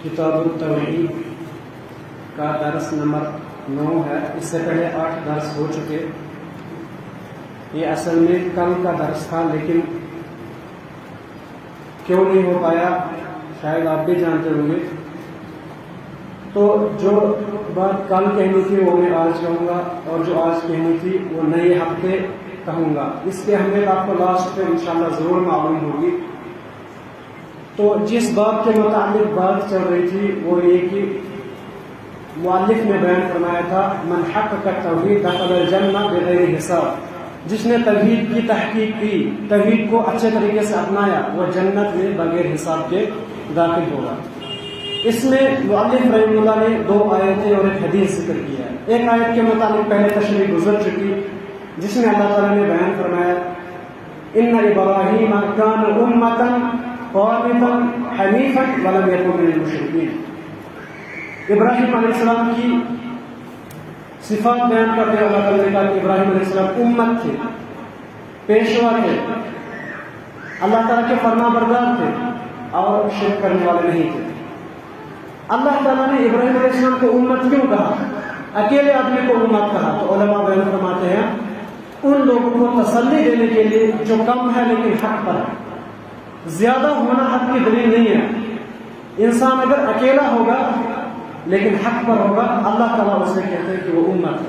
کتاب التوحید کا درس نمبر 9 ہے. اس سے پہلے 8 درس ہو چکے. یہ اصل میں کل کا درس تھا لیکن کیوں نہیں ہو پایا شاید آپ بھی جانتے ہوں گے. تو جو بات کل کہنی تھی وہ میں آج کہوں گا اور جو آج کہنی تھی وہ نئے ہفتے کہوں گا. اس کی اہمیت آپ کو لاسٹ پہ انشاءاللہ ضرور معلوم ہوگی. تو جس بات کے متعلق بات چل رہی تھی وہ یہ کہ مؤلف نے بیان فرمایا تھا من حقق التوحید دخل الجنہ بغیر حساب. جس نے توحید کی تحقیق کی، توحید کو اچھے طریقے سے اپنایا، وہ جنت میں بغیر حساب کے داخل ہوگا. اس میں مؤلف رحمہ اللہ نے 2 آیتیں اور ایک حدیث ذکر کیا ہے. ایک آیت کے متعلق پہلے تشریح گزر چکی جس میں اللہ تعالیٰ نے بیان فرمایا ان ابراہیم کان امۃ قانتا حنیفا ولم یکن من المشرکین. ابراہیم علیہ السلام کی صفات بیان کرتے اللہ تعالیٰ نے کہا کہ ابراہیم علیہ السلام امت تھے، پیشوا تھے، اللہ تعالیٰ کے فرما بردار تھے اور شرک کرنے والے نہیں تھے. اللہ تعالیٰ نے ابراہیم علیہ السلام کو امت کیوں کہا، اکیلے آدمی کو امت کہا؟ تو علماء بیان فرماتے ہیں ان لوگوں کو تسلی دینے کے لیے جو کم ہے لیکن حق پر ہے. زیادہ ہونا حق کی دلیل نہیں ہے. انسان اگر اکیلا ہوگا لیکن حق پر ہوگا اللہ تعالیٰ اسے کہتے ہیں کہ وہ امت ہے.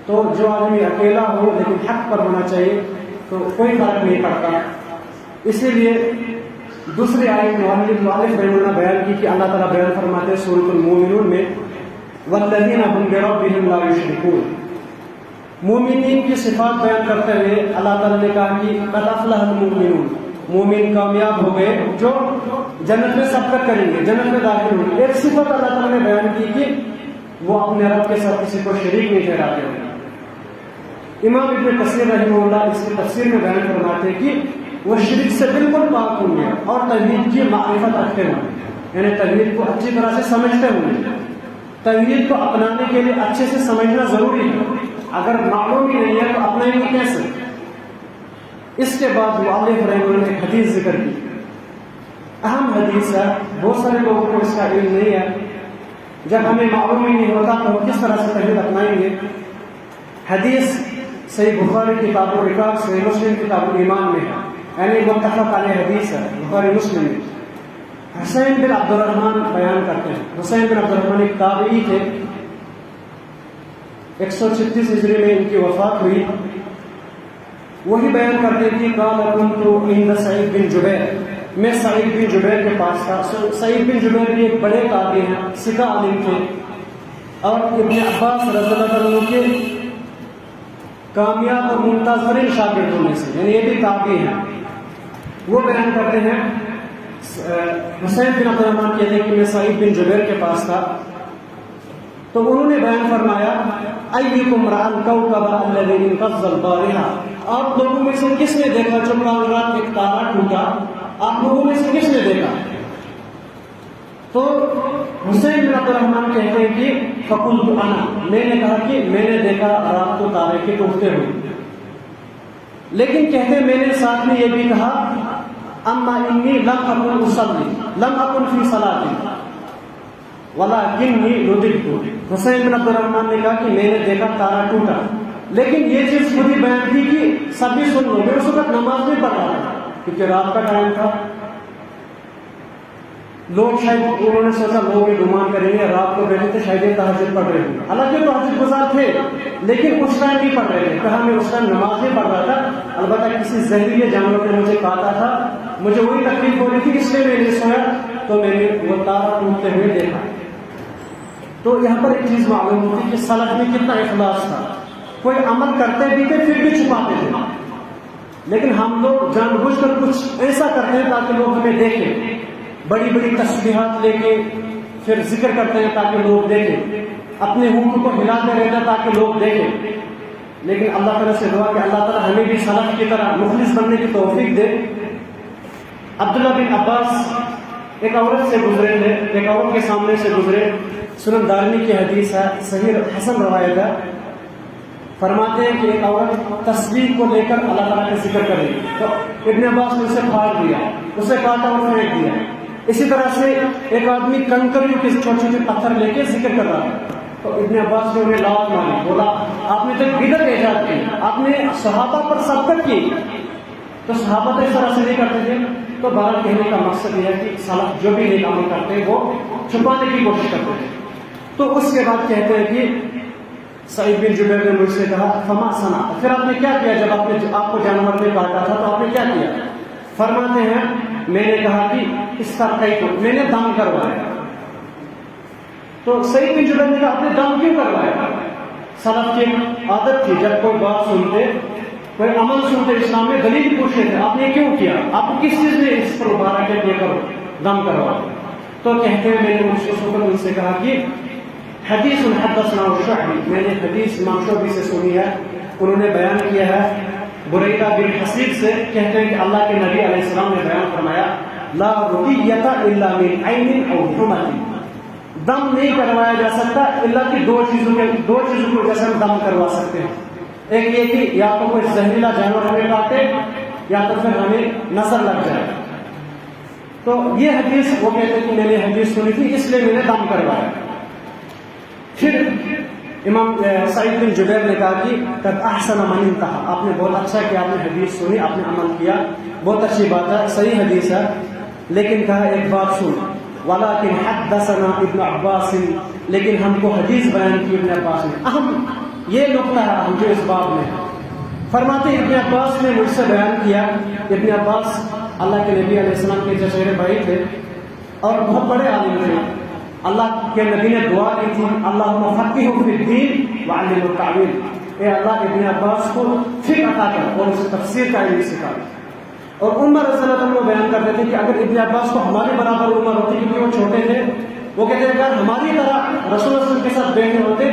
تو جو آدمی اکیلا ہو لیکن حق پر ہونا چاہیے تو کوئی فرق نہیں پڑتا. اسی لیے دوسری آیت مؤلف رحمہ بیان کی کہ اللہ تعالیٰ بیان فرماتے ہیں سورۃ المومنون میں والذین هم بربهم لا یشرکون. مومنین کی صفات بیان کرتے ہوئے اللہ تعالیٰ نے کہا کہ قد افلح المؤمنون، مومن کامیاب ہو گئے جو جنت میں سبقت کریں گے، جنت میں داخل ہوں گے. ایک صفت اللہ تعالیٰ نے بیان کی کہ وہ اپنے رب کے ساتھ کسی کو شریک نہیں ٹھہراتے ہوں گے. امام ابن کثیر رحمہ اللہ اس کی تفسیر میں بیان فرماتے ہیں کہ وہ شرک سے بالکل پاک ہوں گے اور توحید کی معرفت رکھتے ہوں گے، یعنی توحید کو اچھی طرح سے سمجھتے ہوں گے. توحید کو اپنانے کے لیے اچھے سے سمجھنا ضروری ہے. اگر معلوم ہی نہیں ہے تو اپنائیں گے کیسے؟ اس کے بعد مؤلف رحمہ اللہ نے حدیث ذکر کی. اہم حدیث ہے، بہت سارے لوگوں کو اس کا علم نہیں ہے. جب ہمیں معلوم ہی نہیں ہوتا تو ہم کس طرح سے توحید اپنائیں گے؟ حدیث صحیح بخاری کتاب الرقاق، صحیح مسلم کتاب الایمان میں ہے، یعنی متفق علیہ حدیث ہے بخاری مسلم میں. حسین بن عبد الرحمن بیان کرتے ہیں. حسین بن عبد الرحمن ایک تابعی تھے. 136 ہجری میں ان کی وفات ہوئی. وہی بیان کرتے کہ قال كنت عند سعید بن جبیر، میں سعید بن جبیر کے پاس تھا. سعید بن جبیر بھی ایک بڑے تابعی ہیں، ثقہ عالم تھے اور ابن عباس رضی اللہ عنہ کے کامیاب اور ممتاز شاگردوں میں سے، یعنی یہ بھی تابعی ہیں. وہ بیان کرتے ہیں حسین بن عبد الرحمن کہتے ہیں کہ میں سعید بن جبیر کے پاس تھا تو انہوں نے بیان فرمایا ایکم رأى الكوكب الذي انقض البارحة، آپ لوگوں میں سے کس نے دیکھا جو کل رات ایک تارا ٹوٹا؟ آپ لوگوں میں سے کس نے دیکھا؟ تو حسین بن عبد الرحمن کہتے ہیں کہ فقلت انا، میں نے کہا کہ میں نے دیکھا رات کو تارے کے ٹوٹتے ہوئے. لیکن کہتے میں نے ساتھ میں یہ بھی کہا اما انی لم اکن اصلی لم اکن فی صلاتی ولکنی رددت. حسین بن عبد الرحمن نے کہا کہ میں نے دیکھا تارا ٹوٹا لیکن یہ چیز خود ہی بیان کی کہ سبھی سن لو، میں اس وقت نماز نہیں پڑھ رہا تھا کیونکہ رات کا ٹائم تھا. لوگ شاید انہوں نے سوچا لوگ یہ گمان کریں گے رات کو بیٹھے تھے شاید یہ تہجد پڑھ رہے ہوں. حالانکہ تہجد گزار تھے لیکن اس ٹائم نہیں پڑھ رہے تھے. کہا میں اس ٹائم نماز نہیں پڑھ رہا تھا، البتہ کسی زہریلے جانور نے مجھے کاٹا تھا، مجھے وہی تکلیف ہو رہی تھی اس لیے میں نے سویا تو میں نے وہ تارا ٹوٹتے ہوئے دیکھا. تو یہاں پر ایک چیز معلوم ہوتی کہ سلف میں کتنا اخلاص تھا. کوئی عمل کرتے بھی تھے پھر بھی چھپاتے تھے، لیکن ہم لوگ جان بوجھ کر کچھ ایسا کرتے ہیں تاکہ لوگ ہمیں دیکھیں. بڑی بڑی تسبیحات لے کے پھر ذکر کرتے ہیں تاکہ لوگ دیکھیں، اپنے ہونٹوں کو ہلاتے رہتے ہیں تاکہ لوگ دیکھیں. لیکن اللہ تعالیٰ سے دعا کہ اللہ تعالیٰ ہمیں بھی سلف کی طرح مخلص بننے کی توفیق دے. عبداللہ بن عباس ایک عورت سے گزرے تھے، ایک عورت کے سامنے سے گزرے. سنن دارمی کی حدیث ہے، صحیح حسن روایت ہے. فرماتے ہیں کہ ایک عورت تسبیح کو لے کر اللہ تعالیٰ کا ذکر کرے تو ابن عباس نے اسے پھاڑ دیا، اسے کاٹا اور پھینک دیا. اسی طرح سے ایک آدمی کنکریوں کے چھوٹے چھوٹے پتھر لے کے ذکر کر رہا تھا، تو ابن عباس نے انہیں لات ماری، بولا آپ نے تو بدعت ایجاد کی، آپ نے صحابہ پر سبقت کی، تو صحابہ تو اس طرح سے نہیں کرتے تھے۔ تو بہرحال کہنے کا مقصد یہ ہے کہ سلف جو بھی نیک عمل کرتے ہیں وہ چھپانے کی کوشش کرتے ہیں۔ تو اس کے بعد کہتے ہیں کہ سعید بن جبیر نے مجھ سے کہا فما صنع، پھر آپ نے کیا کیا جب آپ کو جانور نے کاٹا تھا تو آپ نے کیا کیا؟ فرماتے ہیں میں نے کہا کہ استرقیت، میں نے دم کروایا۔ تو سعید بن جبیر نے کہا آپ نے دم کیوں کروایا؟ سلف کی عادت تھی جب کوئی بات سنتے، کوئی عمل سنتے، اسلام میں دلیل پوچھتے تھے آپ نے کیوں کیا، آپ کو کس چیز نے اس پر ابھارا کہ یہ کرو دم کروا؟ تو کہتے ہیں میں نے اس وقت ان سے کہا کہ حدیث حدثنا الشعبی، میں نے حدیث امام شعبی سے سنی ہے، انہوں نے بیان کیا ہے بریدہ بن حصیب سے، کہتے ہیں کہ اللہ کے نبی علیہ السلام نے بیان فرمایا لا رقیۃ الا من عین او حمۃ، دم نہیں کروایا جا سکتا الا کہ دو چیزوں کو جیسے ہم دم کروا سکتے ہیں، ایک یہ کہ یا تو کوئی زہریلا جانور ہمیں کاٹے یا تو پھر ہمیں نظر لگ جائے۔ تو یہ حدیث وہ کہتے ہیں کہ میں نے حدیث سنی تھی اس لیے میں نے دم کروایا۔ پھر امام سعید بن جبیر نے کہا کہ قد احسن من انتہا، آپ نے بہت اچھا کیا، آپ نے حدیث سنی، آپ نے عمل کیا، بہت اچھی بات ہے، صحیح حدیث ہے، لیکن کہا ایک بات سن ولکن حدثنا ابن عباس، لیکن ہم کو حدیث بیان کی ابن عباس نے، اہم یہ نقطہ ہے ہم جو اس باب میں ہے۔ فرماتے ابن عباس نے مجھ سے بیان کیا، ابن عباس اللہ کے نبی علیہ السلام کے چچیرے بھائی تھے اور بہت بڑے عالم تھے، اللہ کے نبی نے دعا کی تھی اللہم فقہہ فی الدین وعلمہ التأویل، اے اللہ ابن عباس کو فقہ عطا کر اور اسے تفسیر کا علم سکھا۔ اور عمر رضی اللہ عنہ بیان کرتے تھے کہ اگر ابن عباس کو ہمارے برابر عمر ہوتی کیونکہ وہ چھوٹے تھے، وہ کہتے ہیں اگر ہماری طرح رسول اللہ صلی اللہ علیہ وسلم کے ساتھ بیٹھے ہوتے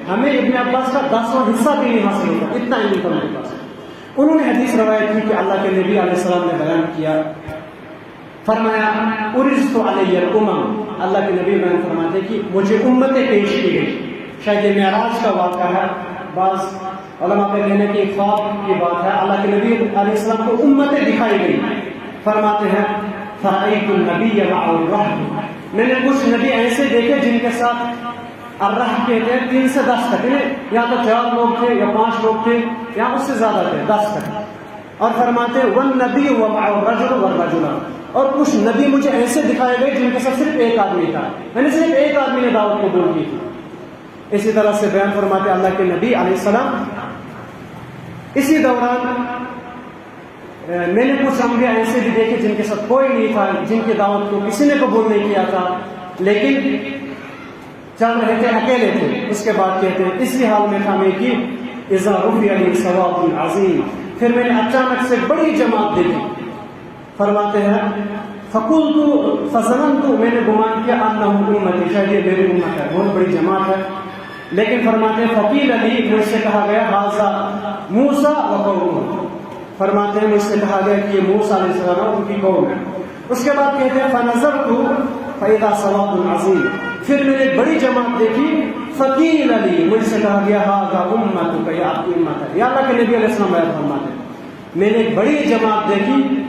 ہمیں ابن عباس کا 10واں حصہ بھی نہیں حاصل ہوتا، اتنا علم تھا میرے پاس۔ انہوں نے حدیث روایت کی کہ اللہ کے نبی علیہ السلام نے بیان کیا، فرمایا عرضت علی الامم، اللہ کے نبی بیان فرماتے کہ مجھے امتیں پیش کی گئی، شاید یہ معراج کا واقعہ ہے، بعض علماء کے کہنے کی خواب کی بات ہے، اللہ کے نبی علیہ السلام کو امتیں دکھائی گئی، فرماتے ہیں فرأیت النبی مع الرہب، میں نے کچھ نبی ایسے دیکھے جن کے ساتھ الرہب کہتے ہیں 3 سے 10 تک، یا تو 4 لوگ تھے یا 5 لوگ تھے یا اس سے زیادہ تھے 10 تک، اور فرماتے ہیں والنبی ومع الرجل والرجل، اور کچھ نبی مجھے ایسے دکھائے گئے جن کے ساتھ صرف ایک آدمی تھا، یعنی صرف ایک آدمی نے دعوت قبول کی تھی۔ اسی طرح سے بیان فرماتے اللہ کے نبی علیہ السلام اسی دوران میں نے کچھ انبیاء ایسے بھی دیکھے جن کے ساتھ کوئی نہیں تھا، جن کی دعوت کو کسی نے قبول نہیں کیا تھا، لیکن چل رہے تھے، اکیلے تھے۔ اس کے بعد کہتے ہیں اسی حال میں تھا میں کہ اذا رفع لی ثواب عظیم، پھر میں نے اچانک سے بڑی جماعت دیکھی، فرماتے ہیں فقلت فظننت، میں نے گمان کیا انہم امتی، شاید یہ میری امت ہے، بہت بڑی جماعت ہے، لیکن فرماتے ہیں فقیل علی، مجھ سے کہا گیا ھذا موسیٰ وقومہ، فرماتے ہیں مجھ سے کہا گیا کہ یہ موسیٰ علیہ السلام ان کی قوم ہے۔ اس کے بعد کہتے ہیں فنظرت فاذا ثواب عظیم، پھر میں نے ایک بڑی جماعت دیکھی، فقیل علی، مجھ سے کہا گیا ھذا امتک، یہ آپ کی امت ہے، یا اللہ کے نبی علیہ السلام بیان فرماتے ہیں میں نے ایک بڑی جماعت دیکھی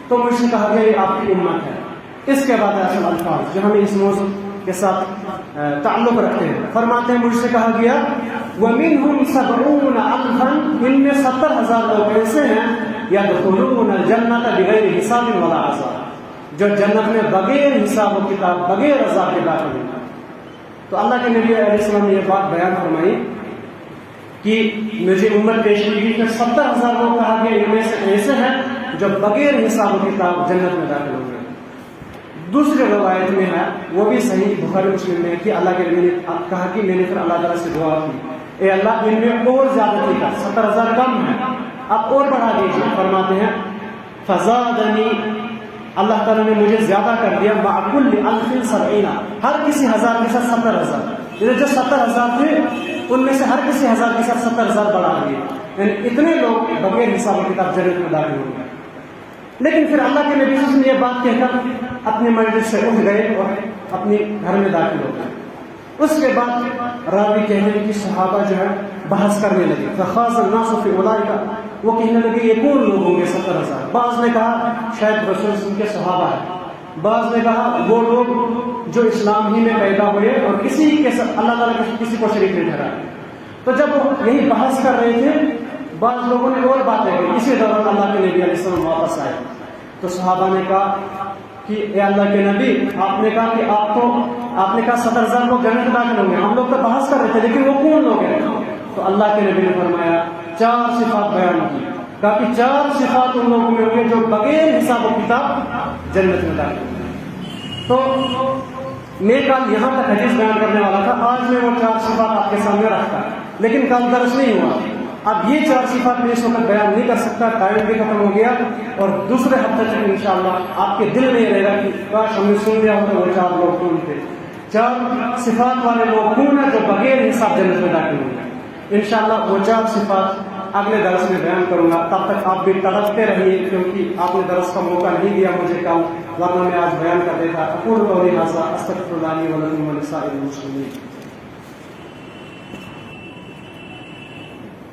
تو مجھ سے کہا گیا یہ آپ کی امت ہے۔ اس کے بعد اصل الفاظ جو ہمیں اس موضوع کے ساتھ تعلق رکھتے ہیں، فرماتے ہیں مجھ سے کہا گیا وَمِنْهُمْ 70,000، ان میں 70,000 لوگ ایسے ہیں يَدْخُلُونَ الْجَنَّةَ بِغَيْرِ حِسَابٍ وَلَا عَذَابٍ، جو جنت میں بغیر حساب و کتاب، بغیر عذاب کے داخل ہیں۔ تو اللہ کے نبی علیہ السلام نے یہ بات بیان فرمائی کہ مجھے امت پیش کی گئی کہ 70,000 لوگ کہا گیا ان میں سے ایسے ہیں جو بغیر حساب و کتاب جنت میں داخل ہوں گے۔ دوسری روایت میں ہے، وہ بھی صحیح بخاری مسلم میں، کہ اللہ کے نبی نے کہا کہ میں نے پھر اللہ تعالیٰ سے دعا کی اے اللہ ان میں اور زیادتی کر، 70,000 کم ہے، آپ اور بڑھا دیجیے۔ فرماتے ہیں فزادنی، اللہ تعالیٰ نے مجھے زیادہ کر دیا، مع کل 1070، ہر کسی 1000 کے ساتھ 70,000، یعنی جو 70,000 تھے ان میں سے ہر کسی 1000 کے ساتھ 70,000 بڑھا دیے، یعنی اتنے لوگ بغیر حساب و کتاب جنت میں داخل ہو گئے۔ لیکن پھر اللہ کے نبی صلی اللہ علیہ وسلم یہ بات کہہ کر اپنی مجلس سے اٹھ گئے اور اپنے گھر میں داخل ہو گئے۔ اس کے بعد راوی کہنے لگے کہ صحابہ جو ہے بحث کرنے لگے، فخاص الناس فی اولئک، وہ کہنے لگے یہ کون لوگ ہوں گے 70,000؟ بعض نے کہا شاید رسول کے صحابہ ہیں، بعض نے کہا وہ لوگ جو اسلام ہی میں پیدا ہوئے اور کسی کے ساتھ اللہ تعالیٰ کسی کو شریک نہیں ٹھہرائے. تو جب وہ یہی بحث کر رہے تھے بعض لوگوں نے اور باتیں کی. اسی دوران اللہ کے نبی علیہ السلام واپس آئے تو صحابہ نے کہا کہ اے اللہ کے نبی آپ نے کہا کہ آپ نے کہا 70,000 لوگ جنت میں داخل ہوں گے. ہم لوگ تو بحث کر رہے تھے لیکن وہ کون لوگ ہیں؟ تو اللہ کے نبی نے فرمایا 4 صفات بیان کی. کہا کہ 4 صفات ان لوگوں میں ہوں گے جو بغیر حساب و کتاب جنت میں داخل ہوں گے. تو میں کل یہاں تک حدیث بیان کرنے والا تھا. آج میں وہ 4 صفات آپ کے سامنے رکھتا لیکن کل درس نہیں ہوا. اب یہ 4 صفات میں اس وقت بیان نہیں کر سکتا, ٹائم بھی ختم ہو گیا اور دوسرے ہفتے تک انشاءاللہ آپ کے دل میں یہ رہے گا کہ کاش ہم نے سن لیا ہوتا وہ 4 لوگ کون تھے. 4 صفات والے لوگ کون ہیں جو بغیر حساب جنت میں داخل ہوں گے. انشاءاللہ وہ 4 صفات اگلے درس میں بیان کروں گا. تب تک آپ بھی تڑپتے رہیے کیونکہ آپ نے درس کا موقع نہیں دیا مجھے کل, ورنہ میں آج بیان کر دیتا. اقول قولی ھذا استغفر اللہ لی ولکم ولسائر المسلمین.